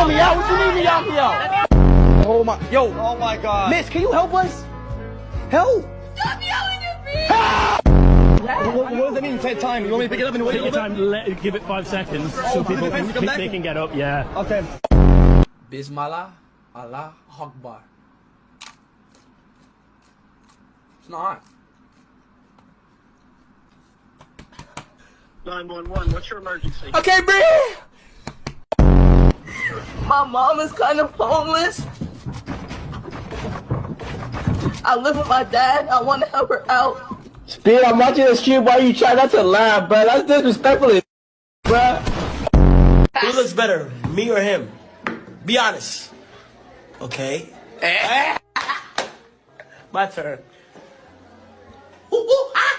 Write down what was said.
y'all me out? What you mean me y'all me out? Oh my, yo. Oh my God. Miss, can you help us? Help. Stop yelling at me! What does that mean? Take time. You want me to pick it up and wait? Take your time, give it 5 seconds so people can get up, yeah. Okay. Bismillah, Allah Akbar. It's not. 911, what's your emergency? Okay, breathe! My mom is kind of homeless. I live with my dad. I want to help her out. Speed, I'm watching this stream while you try not to laugh, bro. That's disrespectful, bro. Who looks better, me or him? Be honest. Okay. My turn. Ooh, ooh, ah.